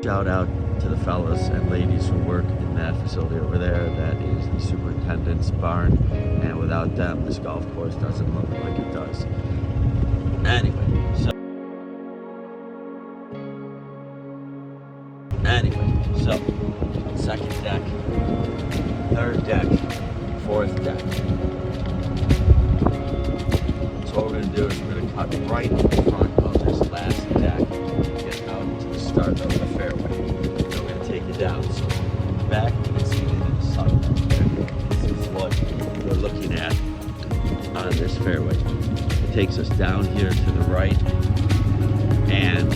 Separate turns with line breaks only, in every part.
Shout out to the fellas and ladies who work in that facility over there. That is the superintendent's barn, and without them, this golf course doesn't look like it does. So second deck, third deck, fourth deck. So what we're going to do is we're going to cut right in front of this last deck, get out to the start of the fairway. And we're going to take it down. So back, you can see it in the sun. This is what we're looking at on this fairway. It takes us down here to the right, and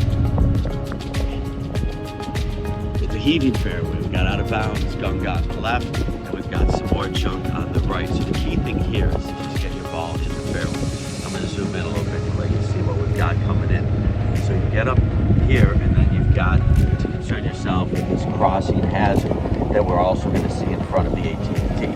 it's a heaving fairway. We got out of bounds, gung on the left, and we've got some more junk on the right. So the key thing here is to just get your ball in the fairway. I'm going to zoom in a little bit to let you see what we've got coming in. So you get up here, and then you've got to concern yourself with this crossing hazard that we're also going to see in front of the 18th tee.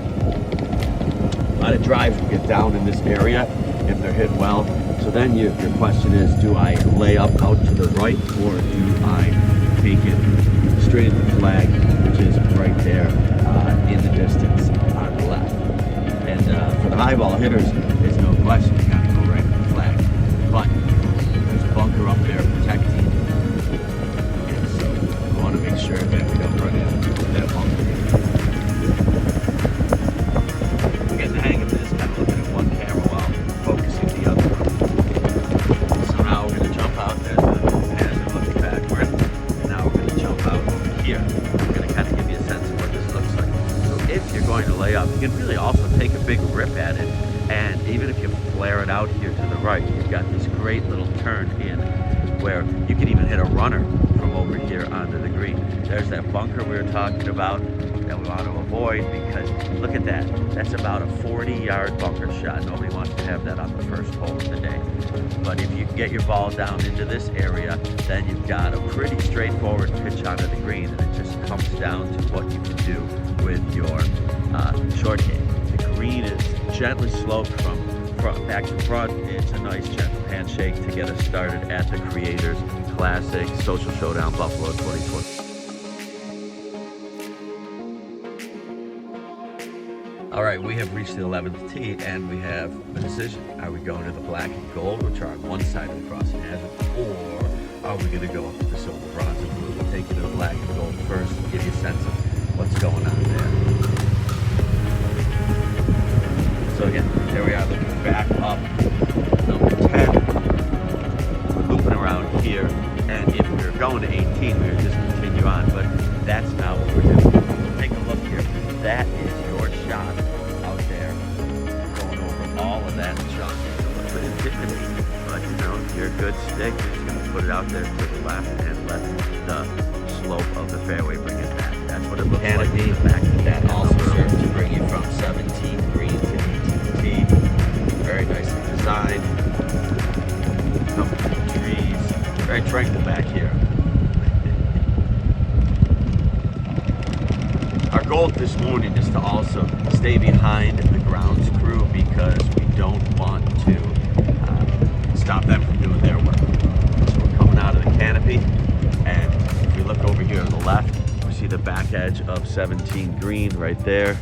A lot of drives will get down in this area if they're hit well. So then your question is, do I lay up out to the right, or do I take it straight at the flag, which is right there in the distance on the left? And for the high ball hitters, there's no question you got to go right at the flag. But there's a bunker up there protecting, and so we want to make sure that we don't run into that bunker. We're getting the hang of this, kind of looking at one camera while focusing the other one. So now we're going to jump out there to the hazard looking backward, and now we're going to jump out over here. I'm going to kind of give you a sense of what this looks like. So if you're going to lay up, you can really also take a big rip at it, and even if you flare it out here to the right, you've got this great little turn in where you can even hit a runner from over here onto the green. There's that bunker we were talking about that we want to avoid, because look at that. That's about a 40-yard bunker shot. Nobody wants to have that on the first hole of the day. But if you get your ball down into this area, then you've got a pretty straightforward pitch onto the green, and it just comes down to what you can do with your short game. The green is gently sloped from back to front. It's a nice gentle handshake to get us started at the Creators Classic Social Showdown Buffalo 2020. All right, we have reached the 11th tee, and we have a decision. Are we going to the black and gold, which are on one side of the crossing hazard, or are we going to go up to the silver, bronze, and blue? We'll take you to the black and gold first and give you a sense of what's going on there. So again, there we are, looking back up number 10. We're looping around here, and if we were going to 18, we would just continue on, but that's not what we're doing. So take a look here. That is your shot out there, going over all of that junk. It's a little bit intimidating, but you know, if you're a good stick, you're just going to put it out there to the left and let the slope of the fairway bring it back. That's what it looks like in the back. That also serves to bring you from 17 green to 18 tee. Very nicely designed. Couple of trees. Very tranquil back here. Our goal this morning is to also stay behind the grounds crew, because we don't want to stop them from doing their work. So we're coming out of the canopy, and if we look over here on the left, we see the back edge of 17 green right there,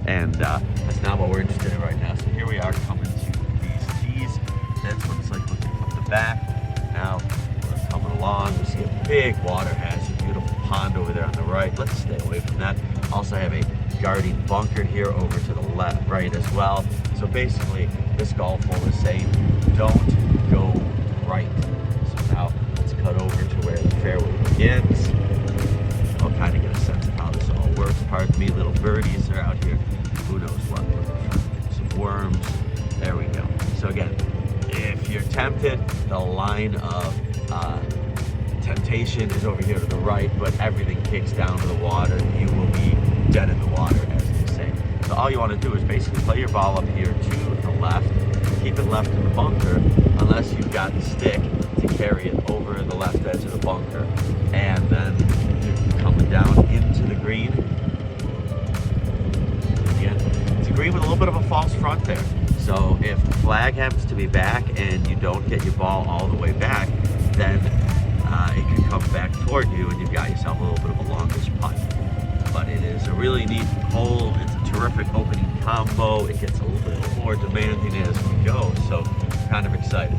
and that's not what we're interested in right now. So here we are coming to these tees. That's what it's like looking from the back. Now we're coming along. We see a big water hazard, beautiful pond over there on the right. Let's stay away from that. Also have a guarding bunker here over to the left, right as well. So basically, this golf hole is saying, don't go right. So now let's cut over to where the fairway begins. I'll kind of get a sense of how this all works. Pardon me, little birdies are out here. Who knows what? Some worms. There we go. So again, if you're tempted, the line of temptation is over here to the right, but everything kicks down to the water. You will be dead in the water, as they say. So all you want to do is basically play your ball up here to the left, keep it left in the bunker, unless you've got the stick to carry it over the left edge of the bunker, and then you're coming down into the green. Again, it's a green with a little bit of a false front there. So if the flag happens to be back and you don't get your ball all the way back, then it can come back toward you, and you've got yourself a little bit of a longish putt. But it is a really neat hole. It's a terrific opening combo. It gets a little more demanding as we go, so kind of excited.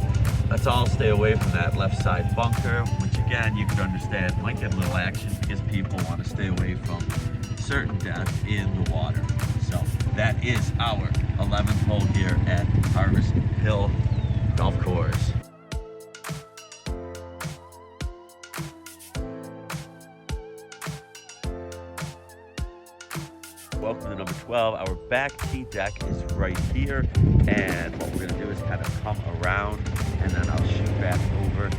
Let's all stay away from that left side bunker, which again, you could understand might get a little action because people want to stay away from certain death in the water. So that is our 11th hole here at Harvest Hill Golf Course. Welcome to number 12. Our back tee deck is right here, and what we're going to do is kind of come around, and then I'll shoot back over.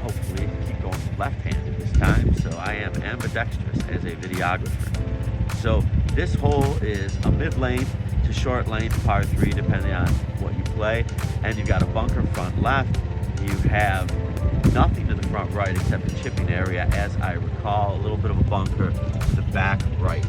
Hopefully keep going left-handed this time, so I am ambidextrous as a videographer. So this hole is a mid-length to short length par 3, depending on what you play, and you've got a bunker front left. You have nothing to the front right except a chipping area, as I recall, a little bit of a bunker to the back right.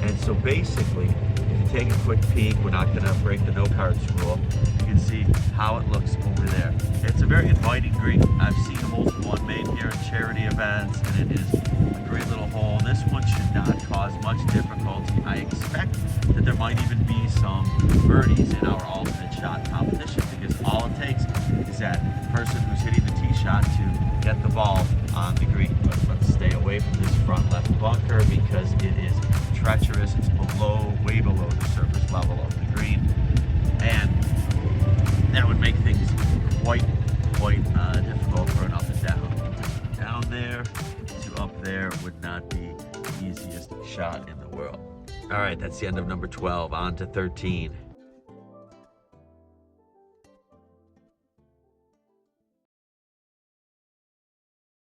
And so basically, if you take a quick peek, we're not going to break the no cards rule, you can see how it looks over there. It's a very inviting green. I've seen a multiple one made here at charity events, and it is a great little hole. This one should not cause much difficulty. I expect that there might even be some birdies in our alternate shot competition, because all it takes is that person who's hitting the tee shot to get the ball on the green. But let's stay away from this front left bunker because it is treacherous. It's way below the surface level of the green, and that would make things quite difficult for an up and down. Down there to up there would not be the easiest shot in the world. All right, that's the end of number 12. On to 13.